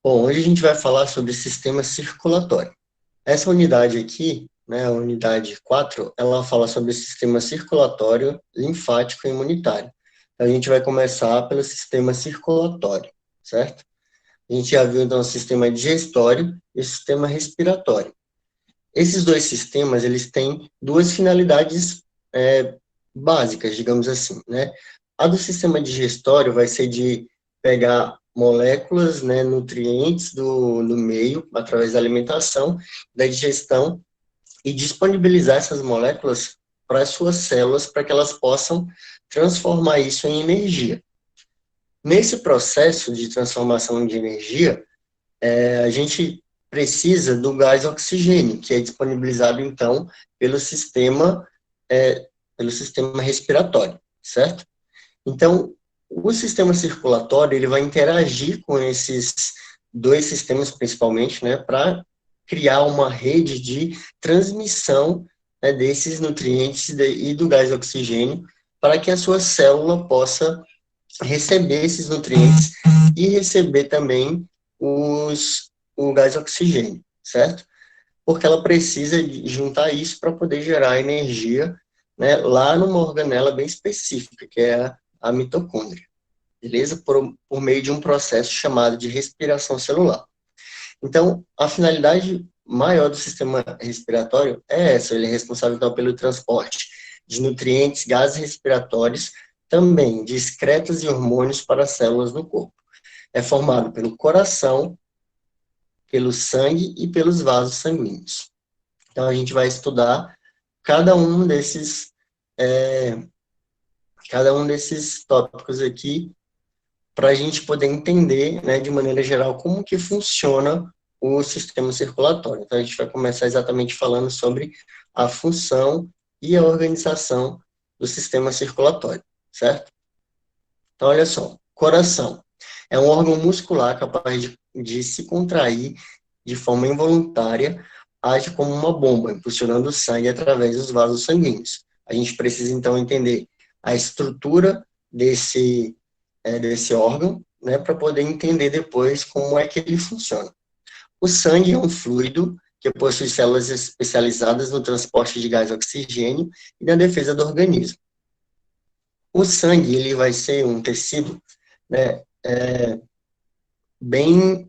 Bom, hoje a gente vai falar sobre sistema circulatório. Essa unidade aqui, né, a unidade 4, ela fala sobre o sistema circulatório, linfático e imunitário. Então, a gente vai começar pelo sistema circulatório, certo? A gente já viu, então, o sistema digestório e o sistema respiratório. Esses dois sistemas, eles têm duas finalidades básicas, digamos assim, né? A do sistema digestório vai ser de pegar moléculas, né, nutrientes do meio, através da alimentação, da digestão, e disponibilizar essas moléculas para as suas células, para que elas possam transformar isso em energia. Nesse processo de transformação de energia, a gente precisa do gás oxigênio, que é disponibilizado, então, pelo sistema, pelo sistema respiratório, certo? Então, o sistema circulatório, ele vai interagir com esses dois sistemas, principalmente, né, para criar uma rede de transmissão, né, desses nutrientes e do gás oxigênio, para que a sua célula possa receber esses nutrientes e receber também o gás oxigênio, certo? Porque ela precisa juntar isso para poder gerar energia, né, lá numa organela bem específica, que é a mitocôndria, beleza? Por meio de um processo chamado de respiração celular. Então, a finalidade maior do sistema respiratório é essa, ele é responsável, então, pelo transporte de nutrientes, gases respiratórios, também de excretas e hormônios para as células do corpo. É formado pelo coração, pelo sangue e pelos vasos sanguíneos. Então, a gente vai estudar cada um desses, é, cada um desses tópicos aqui para a gente poder entender, né, de maneira geral, como que funciona o sistema circulatório. Então, a gente vai começar exatamente falando sobre a função e a organização do sistema circulatório, certo? Então, olha só, coração é um órgão muscular capaz de se contrair de forma involuntária, age como uma bomba, impulsionando o sangue através dos vasos sanguíneos. A gente precisa, então, entender a estrutura desse órgão, né, para poder entender depois como é que ele funciona. O sangue é um fluido que possui células especializadas no transporte de gás oxigênio e na defesa do organismo. O sangue, ele vai ser um tecido, né, bem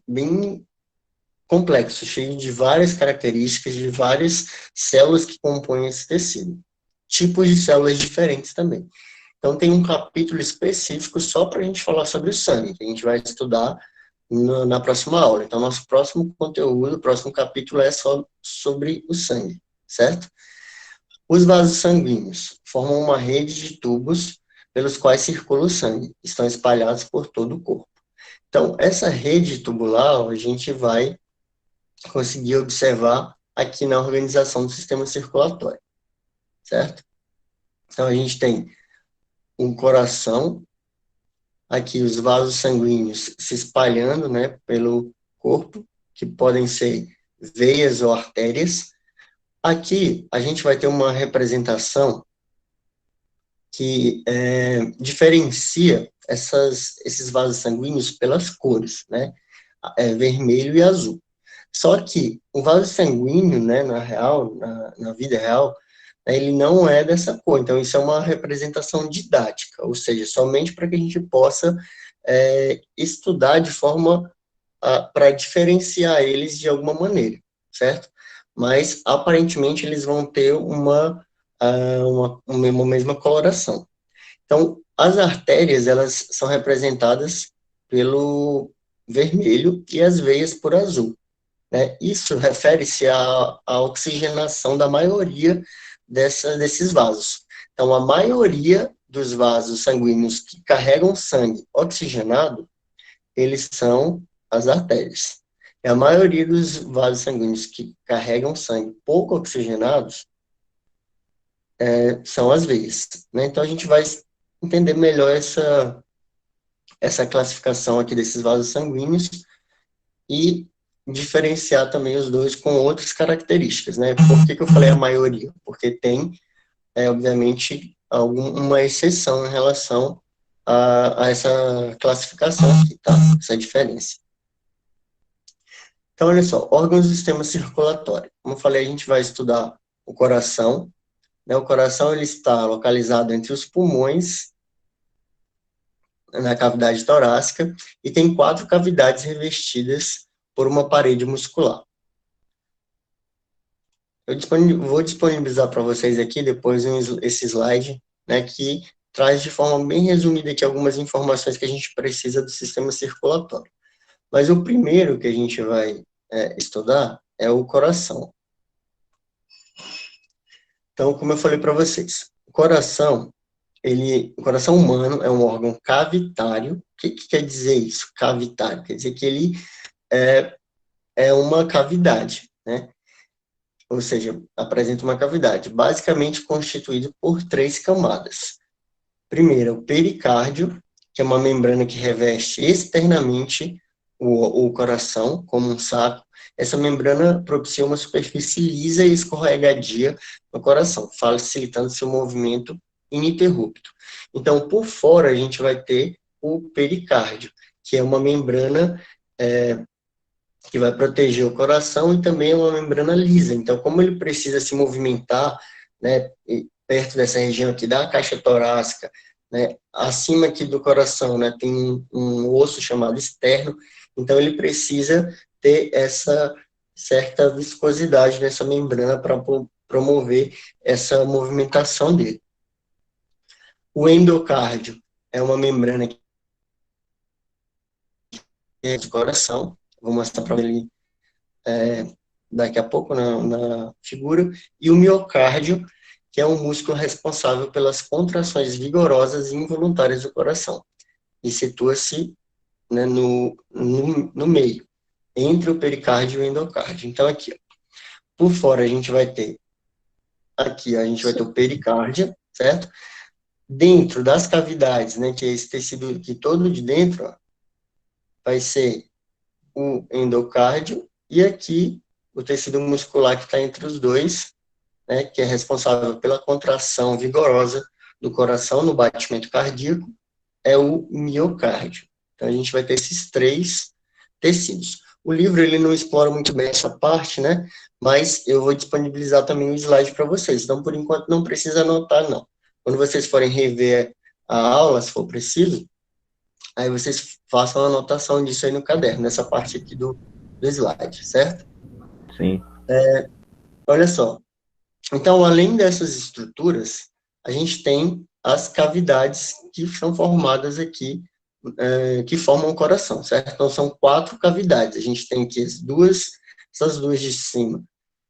complexo, cheio de várias características, de várias células que compõem esse tecido. Tipos de células diferentes também. Então, tem um capítulo específico só para a gente falar sobre o sangue, que a gente vai estudar na próxima aula. Então, nosso próximo conteúdo, o próximo capítulo é só sobre o sangue, certo? Os vasos sanguíneos formam uma rede de tubos pelos quais circula o sangue, estão espalhados por todo o corpo. Então, essa rede tubular, a gente vai conseguir observar aqui na organização do sistema circulatório, certo? Então, a gente tem um coração, aqui os vasos sanguíneos se espalhando, né, pelo corpo, que podem ser veias ou artérias. Aqui a gente vai ter uma representação que diferencia esses vasos sanguíneos pelas cores, né, vermelho e azul. Só que o vaso sanguíneo, né, na vida real, né, ele não é dessa cor. Então, isso é uma representação didática, ou seja, somente para que a gente possa estudar de forma para diferenciar eles de alguma maneira, certo? Mas, aparentemente, eles vão ter uma mesma coloração. Então, as artérias, elas são representadas pelo vermelho e as veias por azul, né? Isso refere-se à oxigenação da maioria desses vasos. Então, a maioria dos vasos sanguíneos que carregam sangue oxigenado, eles são as artérias. E a maioria dos vasos sanguíneos que carregam sangue pouco oxigenados são as veias, né? Então, a gente vai entender melhor essa classificação aqui desses vasos sanguíneos e diferenciar também os dois com outras características, né? Por que eu falei a maioria? Porque tem, obviamente, uma exceção em relação a essa classificação aqui, tá? Essa diferença. Então, olha só, órgãos do sistema circulatório. Como eu falei, a gente vai estudar o coração, né? O coração ele está localizado entre os pulmões, na cavidade torácica, e tem 4 cavidades revestidas por uma parede muscular. Eu vou disponibilizar para vocês aqui depois esse slide, né, que traz de forma bem resumida aqui algumas informações que a gente precisa do sistema circulatório. Mas o primeiro que a gente vai estudar é o coração. Então, como eu falei para vocês, o coração humano é um órgão cavitário. O que quer dizer isso, cavitário? Quer dizer que ele é uma cavidade, né? Ou seja, apresenta uma cavidade, basicamente constituído por 3 camadas. Primeiro, o pericárdio, que é uma membrana que reveste externamente o coração, como um saco. Essa membrana propicia uma superfície lisa e escorregadia no coração, facilitando seu movimento ininterrupto. Então, por fora, a gente vai ter o pericárdio, que é uma membrana que vai proteger o coração e também é uma membrana lisa. Então, como ele precisa se movimentar, né, perto dessa região aqui da caixa torácica, né, acima aqui do coração, né, tem um osso chamado externo, então ele precisa ter essa certa viscosidade nessa membrana para promover essa movimentação dele. O endocárdio é uma membrana que é do coração, vou mostrar para ele daqui a pouco na figura, e o miocárdio, que é um músculo responsável pelas contrações vigorosas e involuntárias do coração, e situa-se, né, no meio, entre o pericárdio e o endocárdio. Então, aqui, ó, por fora, a gente vai ter o pericárdio, certo? Dentro das cavidades, né, que é esse tecido aqui todo de dentro, ó, vai ser o endocárdio, e aqui o tecido muscular que está entre os dois, né, que é responsável pela contração vigorosa do coração no batimento cardíaco, é o miocárdio. Então, a gente vai ter esses 3 tecidos. O livro, ele não explora muito bem essa parte, né, mas eu vou disponibilizar também um slide para vocês. Então, por enquanto, não precisa anotar, não. Quando vocês forem rever a aula, se for preciso, aí vocês façam a anotação disso aí no caderno, nessa parte aqui do slide, certo? Sim. Olha só. Então, além dessas estruturas, a gente tem as cavidades que são formadas aqui, que formam o coração, certo? Então, são 4 cavidades. A gente tem aqui essas duas de cima,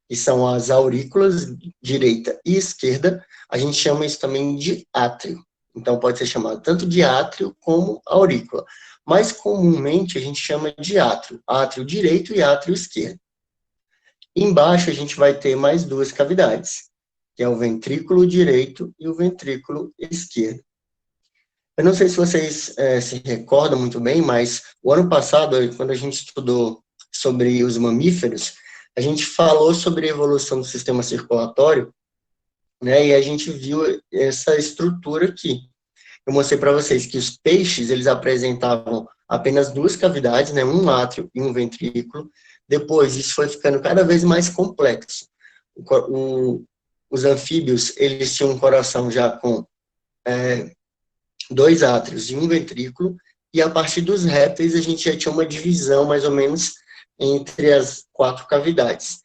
que são as aurículas, direita e esquerda. A gente chama isso também de átrio. Então, pode ser chamado tanto de átrio como aurícula. Mais comumente, a gente chama de átrio direito e átrio esquerdo. Embaixo, a gente vai ter mais 2 cavidades, que é o ventrículo direito e o ventrículo esquerdo. Eu não sei se vocês se recordam muito bem, mas o ano passado, quando a gente estudou sobre os mamíferos, a gente falou sobre a evolução do sistema circulatório, né, e a gente viu essa estrutura aqui. Eu mostrei para vocês que os peixes, eles apresentavam apenas 2 cavidades, né, um átrio e um ventrículo. Depois, isso foi ficando cada vez mais complexo. Os anfíbios, eles tinham um coração já com 2 átrios e um ventrículo, e a partir dos répteis, a gente já tinha uma divisão, mais ou menos, entre as 4 cavidades.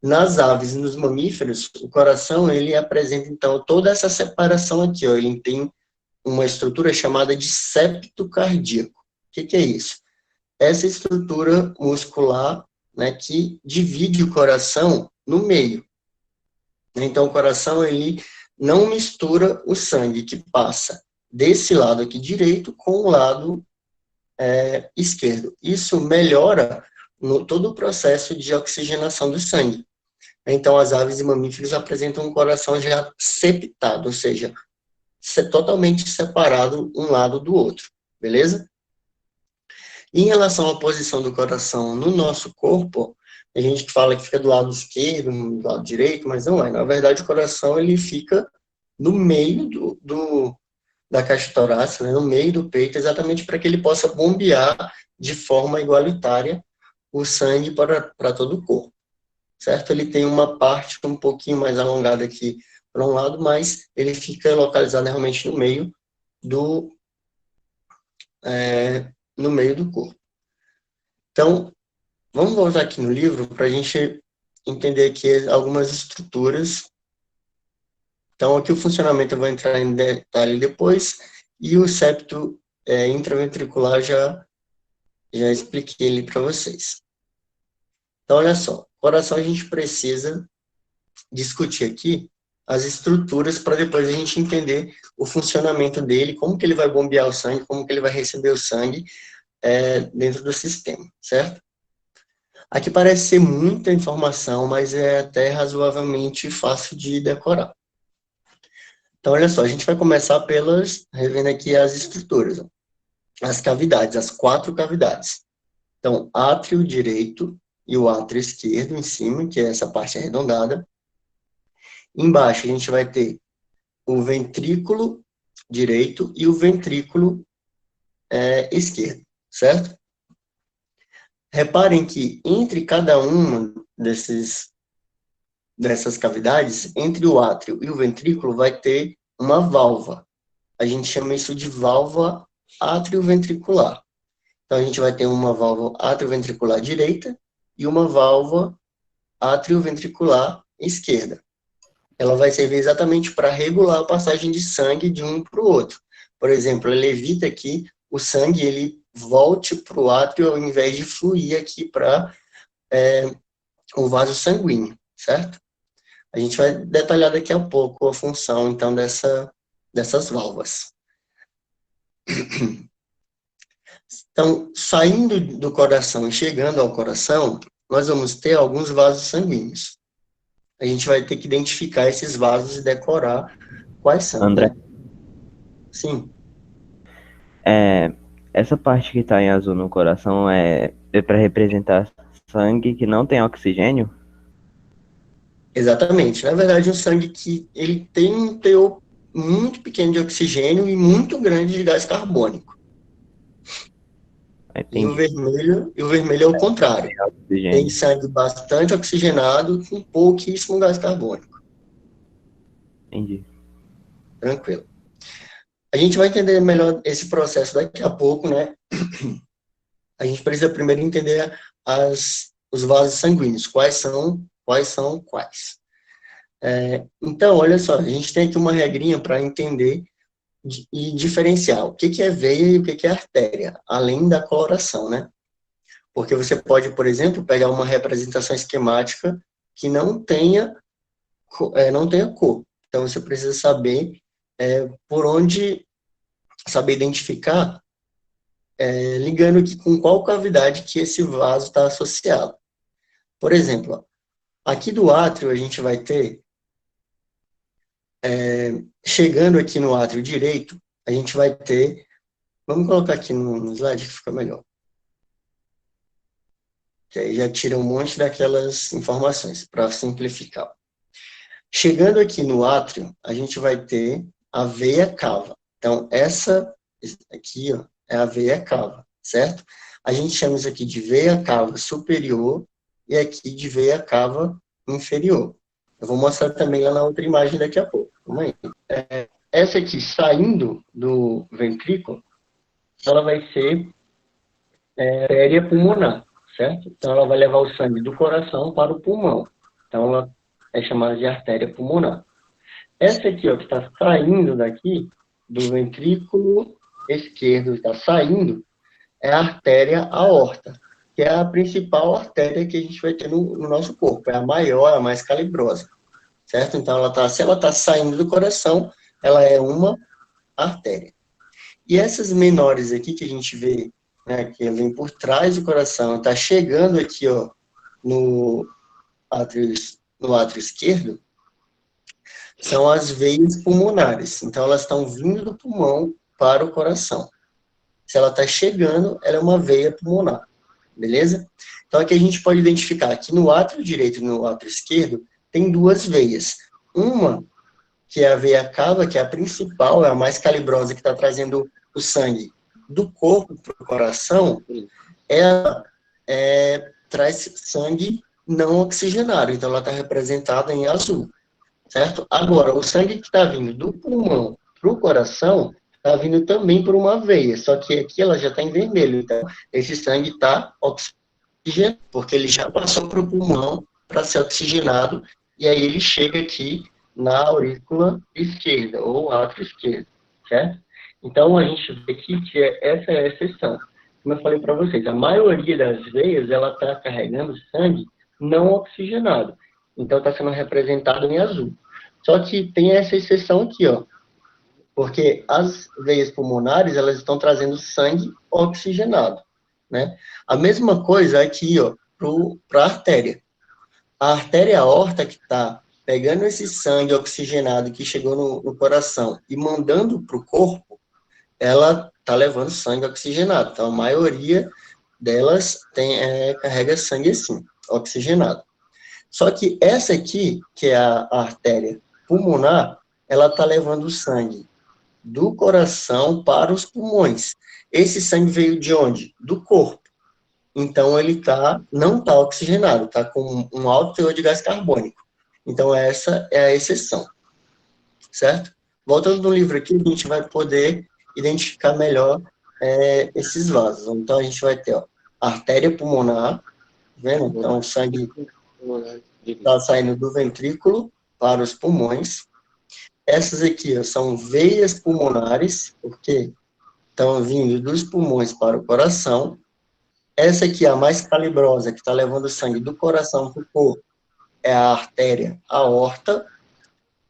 Nas aves e nos mamíferos, o coração, ele apresenta, então, toda essa separação aqui, ó, ele tem uma estrutura chamada de septo cardíaco. O que é isso? Essa estrutura muscular, né, que divide o coração no meio. Então, o coração, ele não mistura o sangue que passa desse lado aqui direito com o lado esquerdo. Isso melhora todo o processo de oxigenação do sangue. Então, as aves e mamíferos apresentam um coração já septado, ou seja, totalmente separado um lado do outro, beleza? Em relação à posição do coração no nosso corpo, a gente fala que fica do lado esquerdo, do lado direito, mas não é. Na verdade, o coração, ele fica no meio da caixa torácica, né, no meio do peito, exatamente para que ele possa bombear de forma igualitária o sangue para todo o corpo, certo? Ele tem uma parte um pouquinho mais alongada aqui para um lado, mas ele fica localizado realmente do, no meio do corpo. Então, vamos voltar aqui no livro para a gente entender aqui algumas estruturas. Então, aqui o funcionamento eu vou entrar em detalhe depois, e o septo intraventricular já expliquei ele para vocês. Então, olha só, coração a gente precisa discutir aqui as estruturas para depois a gente entender o funcionamento dele, como que ele vai bombear o sangue, como que ele vai receber o sangue dentro do sistema, certo? Aqui parece ser muita informação, mas é até razoavelmente fácil de decorar. Então, olha só, a gente vai começar revendo aqui as estruturas, ó. As cavidades, as 4 cavidades. Então, átrio direito e o átrio esquerdo em cima, que é essa parte arredondada. Embaixo, a gente vai ter o ventrículo direito e o ventrículo esquerdo, certo? Reparem que entre cada uma dessas cavidades, entre o átrio e o ventrículo, vai ter uma válvula. A gente chama isso de válvula átrio-ventricular. Então, a gente vai ter uma válvula átrio-ventricular direita e uma válvula átrio-ventricular esquerda. Ela vai servir exatamente para regular a passagem de sangue de um para o outro. Por exemplo, ele evita que o sangue ele volte para o átrio ao invés de fluir aqui para o vaso sanguíneo, certo? A gente vai detalhar daqui a pouco a função, então, dessas válvulas. Então, saindo do coração e chegando ao coração, nós vamos ter alguns vasos sanguíneos. A gente vai ter que identificar esses vasos e decorar quais são, André, né? Sim, essa parte que tá em azul no coração é para representar sangue que não tem oxigênio? exatamente. Na verdade, um sangue que ele tem um teor muito pequeno de oxigênio e muito grande de gás carbônico. E Entendi. o vermelho é o contrário. Tem Tem oxigênio. sangue bastante oxigenado com pouquíssimo gás carbônico. Entendi. Tranquilo. A gente vai entender melhor esse processo daqui a pouco, né? A gente precisa primeiro entender os vasos sanguíneos, quais são quais. Então, olha só, a gente tem aqui uma regrinha para entender e diferenciar o que é veia e o que é artéria, além da coloração, né? Porque você pode, por exemplo, pegar uma representação esquemática que não tenha cor. Então, você precisa saber saber identificar, ligando aqui com qual cavidade que esse vaso está associado. Por exemplo, ó, aqui do átrio a gente vai ter, chegando aqui no átrio direito, a gente vai ter, vamos colocar aqui no slide que fica melhor. Que aí já tira um monte daquelas informações, para simplificar. Chegando aqui no átrio, a gente vai ter a veia cava. Então, essa aqui, ó, é a veia cava, certo? A gente chama isso aqui de veia cava superior e aqui de veia cava inferior. Eu vou mostrar também lá na outra imagem daqui a pouco. Vamos aí. Essa aqui, saindo do ventrículo, ela vai ser artéria pulmonar, certo? Então, ela vai levar o sangue do coração para o pulmão. Então, ela é chamada de artéria pulmonar. Essa aqui, ó, que está saindo daqui, do ventrículo esquerdo, está saindo, é a artéria aorta, que é a principal artéria que a gente vai ter no nosso corpo. É a maior, a mais calibrosa, certo? Então, se ela está saindo do coração, ela é uma artéria. E essas menores aqui que a gente vê, né, que vem por trás do coração, está chegando aqui, ó, no átrio esquerdo, são as veias pulmonares. Então, elas estão vindo do pulmão para o coração. Se ela está chegando, ela é uma veia pulmonar, beleza? Então, aqui a gente pode identificar que no átrio direito e no átrio esquerdo tem duas veias. Uma, que é a veia cava, que é a principal, é a mais calibrosa, que está trazendo o sangue do corpo para o coração, ela traz sangue não oxigenado, então ela está representada em azul, certo? Agora, o sangue que está vindo do pulmão para o coração está vindo também por uma veia, só que aqui ela já está em vermelho, então esse sangue está oxigenado, porque ele já passou para o pulmão para ser oxigenado, e aí ele chega aqui na aurícula esquerda, ou átrio esquerdo, certo? Então, a gente vê aqui que essa é a exceção. Como eu falei para vocês, a maioria das veias, ela está carregando sangue não oxigenado. Então, está sendo representado em azul. Só que tem essa exceção aqui, ó. Porque as veias pulmonares, elas estão trazendo sangue oxigenado, né? A mesma coisa aqui, ó, para a artéria. A artéria aorta que está pegando esse sangue oxigenado que chegou no coração e mandando para o corpo, ela está levando sangue oxigenado. Então, a maioria delas carrega sangue assim, oxigenado. Só que essa aqui, que é a artéria pulmonar, ela está levando sangue do coração para os pulmões. Esse sangue veio de onde? Do corpo. Então, ele não está oxigenado, está com um alto teor de gás carbônico. Então, essa é a exceção, certo? Voltando no livro aqui, a gente vai poder identificar melhor esses vasos. Então, a gente vai ter a artéria pulmonar, tá vendo? Então, o sangue está saindo do ventrículo para os pulmões. Essas aqui são veias pulmonares, porque estão vindo dos pulmões para o coração. Essa aqui, a mais calibrosa, que está levando sangue do coração para o corpo, é a artéria aorta.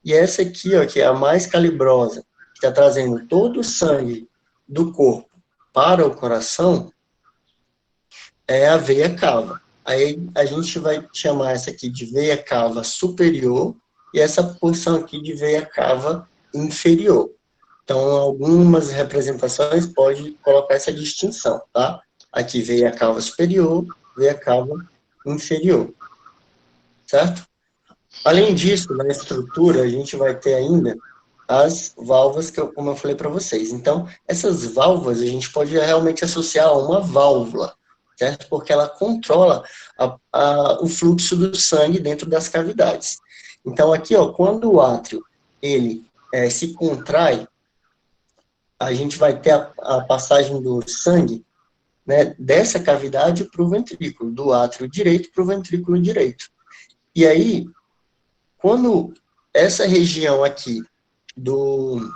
E essa aqui, ó, que é a mais calibrosa, que está trazendo todo o sangue do corpo para o coração, é a veia cava. Aí a gente vai chamar essa aqui de veia cava superior e essa porção aqui de veia cava inferior. Então, algumas representações pode colocar essa distinção, tá? Aqui veia cava superior, veia cava inferior, certo? Além disso, na estrutura, a gente vai ter ainda as válvulas, como eu falei para vocês. Então, essas válvulas a gente pode realmente associar a uma válvula, certo? Porque ela controla o fluxo do sangue dentro das cavidades. Então, aqui, ó, quando o átrio, ele se contrai, a gente vai ter a passagem do sangue, né, dessa cavidade para o ventrículo, do átrio direito para o ventrículo direito. E aí, quando essa região aqui do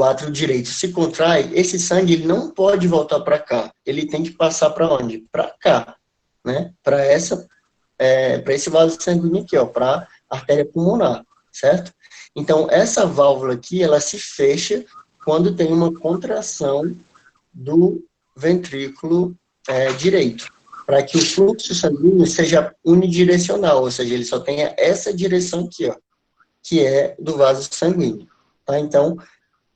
átrio direito se contrai, esse sangue ele não pode voltar para cá, ele tem que passar para onde? Para cá, né? Para esse vaso sanguíneo aqui, ó, para a artéria pulmonar, certo? Então, essa válvula aqui, ela se fecha quando tem uma contração do ventrículo direito, para que o fluxo sanguíneo seja unidirecional, ou seja, ele só tenha essa direção aqui, ó, que é do vaso sanguíneo, tá? Então,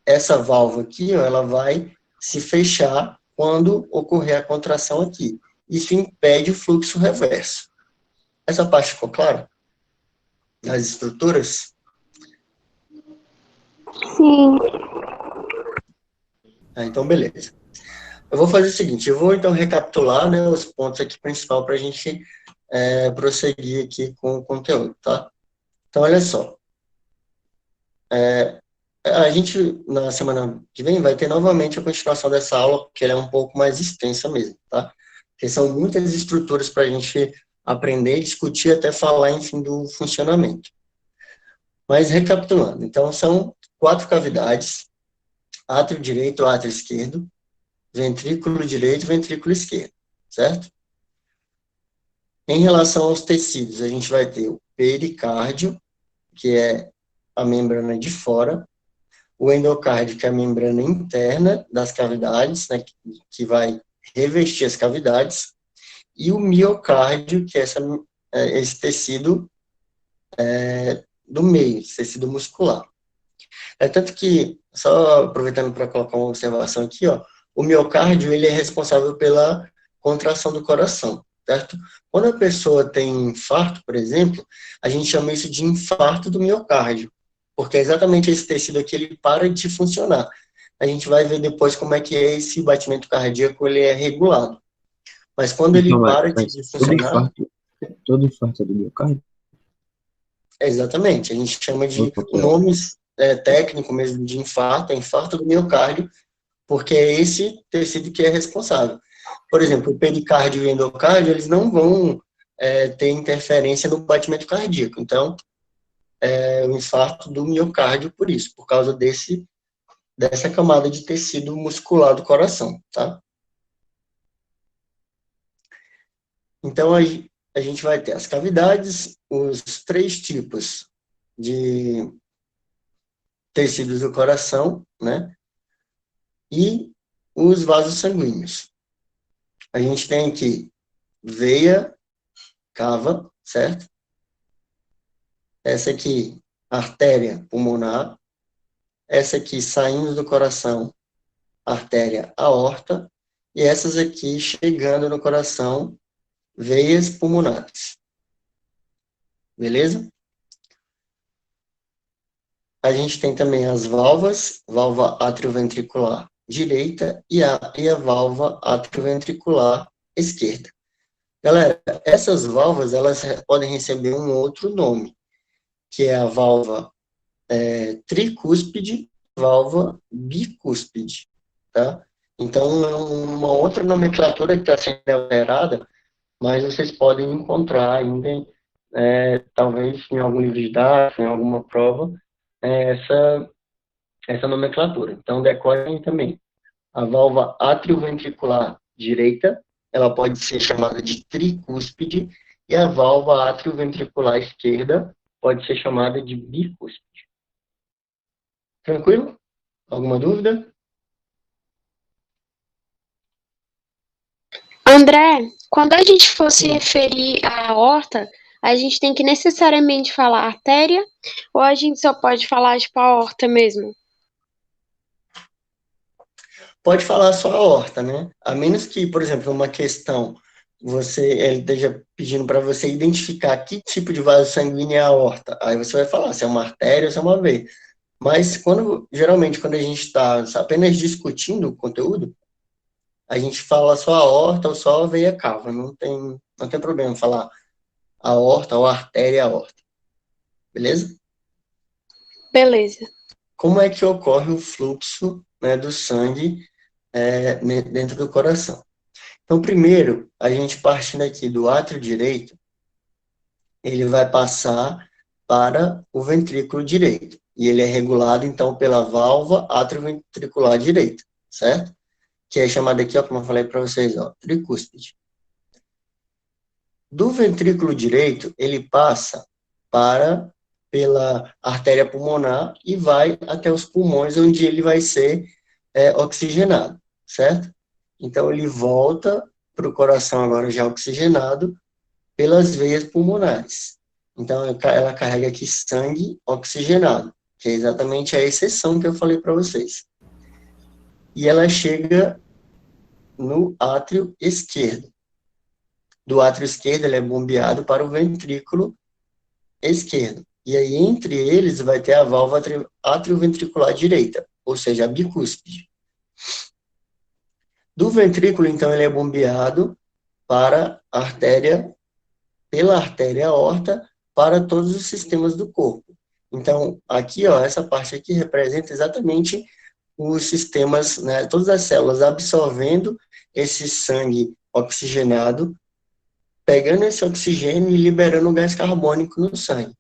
essa válvula aqui, ó, ela vai se fechar quando ocorrer a contração aqui. Isso impede o fluxo reverso. Essa parte ficou clara? As estruturas? Sim. Então, beleza. Eu vou fazer o seguinte, eu vou então recapitular, né, os pontos aqui principais para a gente prosseguir aqui com o conteúdo, tá? Então, olha só. A gente, na semana que vem, vai ter novamente a continuação dessa aula, porque ela é um pouco mais extensa mesmo, tá? Porque são muitas estruturas para a gente aprender, discutir, até falar, enfim, do funcionamento. Mas, recapitulando, então, são 4 cavidades, átrio direito, átrio esquerdo, ventrículo direito e ventrículo esquerdo, certo? Em relação aos tecidos, a gente vai ter o pericárdio, que é a membrana de fora, o endocárdio, que é a membrana interna das cavidades, né, que vai revestir as cavidades, e o miocárdio, que é esse tecido do meio, esse tecido muscular. Tanto que, só aproveitando para colocar uma observação aqui, ó, o miocárdio, ele é responsável pela contração do coração, certo? Quando a pessoa tem um infarto, por exemplo, a gente chama isso de infarto do miocárdio, porque é exatamente esse tecido aqui, ele para de funcionar. A gente vai ver depois como é que é esse batimento cardíaco, ele é regulado. Mas quando ele Então, para de mas funcionar, todo infarto é do miocárdio? exatamente, a gente chama Ou de o qualquer. nome técnico mesmo de infarto, é infarto do miocárdio, porque é esse tecido que é responsável. Por exemplo, o pericárdio e o endocárdio, eles não vão ter interferência no batimento cardíaco. Então, é o infarto do miocárdio por isso, por causa dessa camada de tecido muscular do coração, tá? Então, a gente vai ter as cavidades, os três tipos de tecidos do coração, né? E os vasos sanguíneos. A gente tem aqui veia, cava, certo? Essa aqui, artéria pulmonar. Essa aqui, saindo do coração, artéria aorta. E essas aqui, chegando no coração, veias pulmonares. Beleza? A gente tem também as válvulas, válvula atrioventricular direita e a válvula atrioventricular esquerda. Galera, essas válvulas, elas podem receber um outro nome, que é a válvula tricúspide, válvula bicúspide, tá? Então, é uma outra nomenclatura que está sendo alterada, mas vocês podem encontrar ainda, talvez em algum livro didático, em alguma prova, essa nomenclatura. Então, decorem também. A válvula atrioventricular direita, ela pode ser chamada de tricúspide, e a válvula atrioventricular esquerda pode ser chamada de bicúspide. Tranquilo? Alguma dúvida? André, quando a gente for se referir à aorta, a gente tem que necessariamente falar artéria ou a gente só pode falar tipo aorta mesmo? Pode falar só a aorta, né? A menos que, por exemplo, uma questão, ele esteja pedindo para você identificar que tipo de vaso sanguíneo é a aorta. Aí você vai falar se é uma artéria ou se é uma veia. Mas geralmente, quando a gente está apenas discutindo o conteúdo, a gente fala só a aorta ou só a veia cava. Não tem problema falar a aorta ou a artéria aorta. Beleza? Beleza. Como é que ocorre o fluxo, né, do sangue dentro do coração? Então, primeiro, a gente partindo aqui do átrio direito, ele vai passar para o ventrículo direito. E ele é regulado, então, pela válvula atrioventricular direita, certo? Que é chamada aqui, ó, como eu falei para vocês, ó, tricúspide. Do ventrículo direito, ele passa pela artéria pulmonar e vai até os pulmões, onde ele vai ser oxigenado, certo? Então, ele volta para o coração agora já oxigenado pelas veias pulmonares. Então, ela carrega aqui sangue oxigenado, que é exatamente a exceção que eu falei para vocês. E ela chega no átrio esquerdo. Do átrio esquerdo, ele é bombeado para o ventrículo esquerdo. E aí, entre eles, vai ter a válvula atrioventricular direita, ou seja, a bicúspide. Do ventrículo, então, ele é bombeado para pela artéria aorta, para todos os sistemas do corpo. Então, aqui, ó, essa parte aqui representa exatamente os sistemas, né, todas as células absorvendo esse sangue oxigenado, pegando esse oxigênio e liberando o gás carbônico no sangue.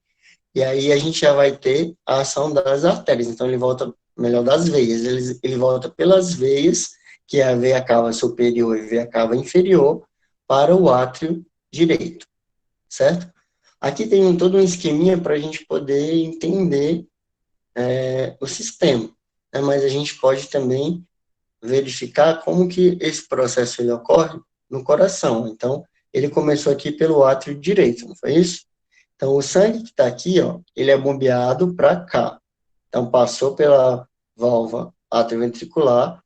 E aí a gente já vai ter a ação das artérias. Então, ele volta, melhor, das veias. Ele volta pelas veias, que é a veia cava superior e veia cava inferior, para o átrio direito, certo? Aqui tem todo um esqueminha para a gente poder entender o sistema, né? Mas a gente pode também verificar como que esse processo ele ocorre no coração. Então, ele começou aqui pelo átrio direito, não foi isso? Então, o sangue que está aqui, ó, ele é bombeado para cá. Então, passou pela válvula atrioventricular.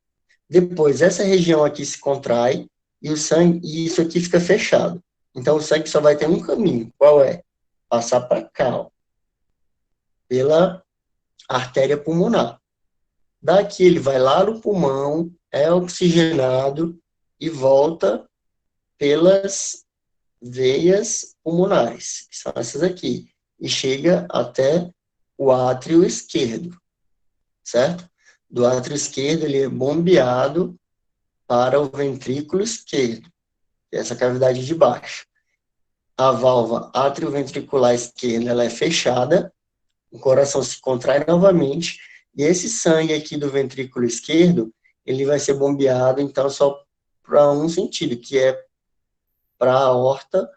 Depois, essa região aqui se contrai e isso aqui fica fechado. Então, o sangue só vai ter um caminho. Qual é? Passar para cá, ó, pela artéria pulmonar. Daqui ele vai lá no pulmão, é oxigenado e volta pelas veias pulmonares, que são essas aqui, e chega até o átrio esquerdo, certo? Do átrio esquerdo, ele é bombeado para o ventrículo esquerdo, que é essa cavidade de baixo. A válvula atrioventricular esquerda, ela é fechada, o coração se contrai novamente, e esse sangue aqui do ventrículo esquerdo, ele vai ser bombeado, então, só para um sentido, que é para a aorta,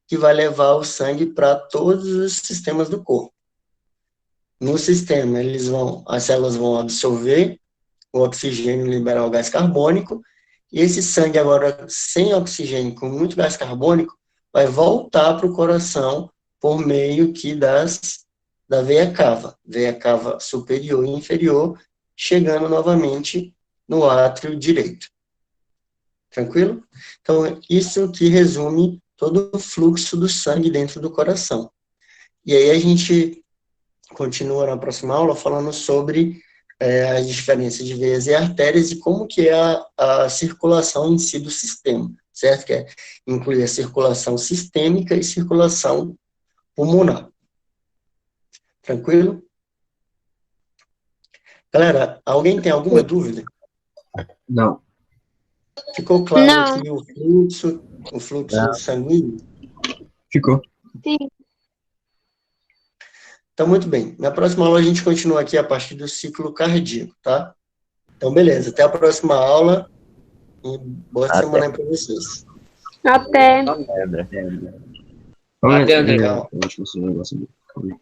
que vai levar o sangue para todos os sistemas do corpo. No sistema, as células vão absorver o oxigênio e liberar o gás carbônico, e esse sangue agora, sem oxigênio, com muito gás carbônico, vai voltar para o coração por meio da veia cava superior e inferior, chegando novamente no átrio direito. Tranquilo? Então, isso que resume todo o fluxo do sangue dentro do coração. E aí a gente continua na próxima aula falando sobre as diferenças de veias e artérias e como que é a circulação em si do sistema, certo? Que inclui a circulação sistêmica e circulação pulmonar. Tranquilo? Galera, alguém tem alguma dúvida? Não. Ficou claro Não. aqui o fluxo sanguíneo? Ficou. Sim. Então, muito bem. Na próxima aula, a gente continua aqui a partir do ciclo cardíaco, tá? Então, beleza. Até a próxima aula. E boa semana aí para vocês. Até. André. Calma aí, Até, André. eu acho que eu sei um negócio ali. Calma aí.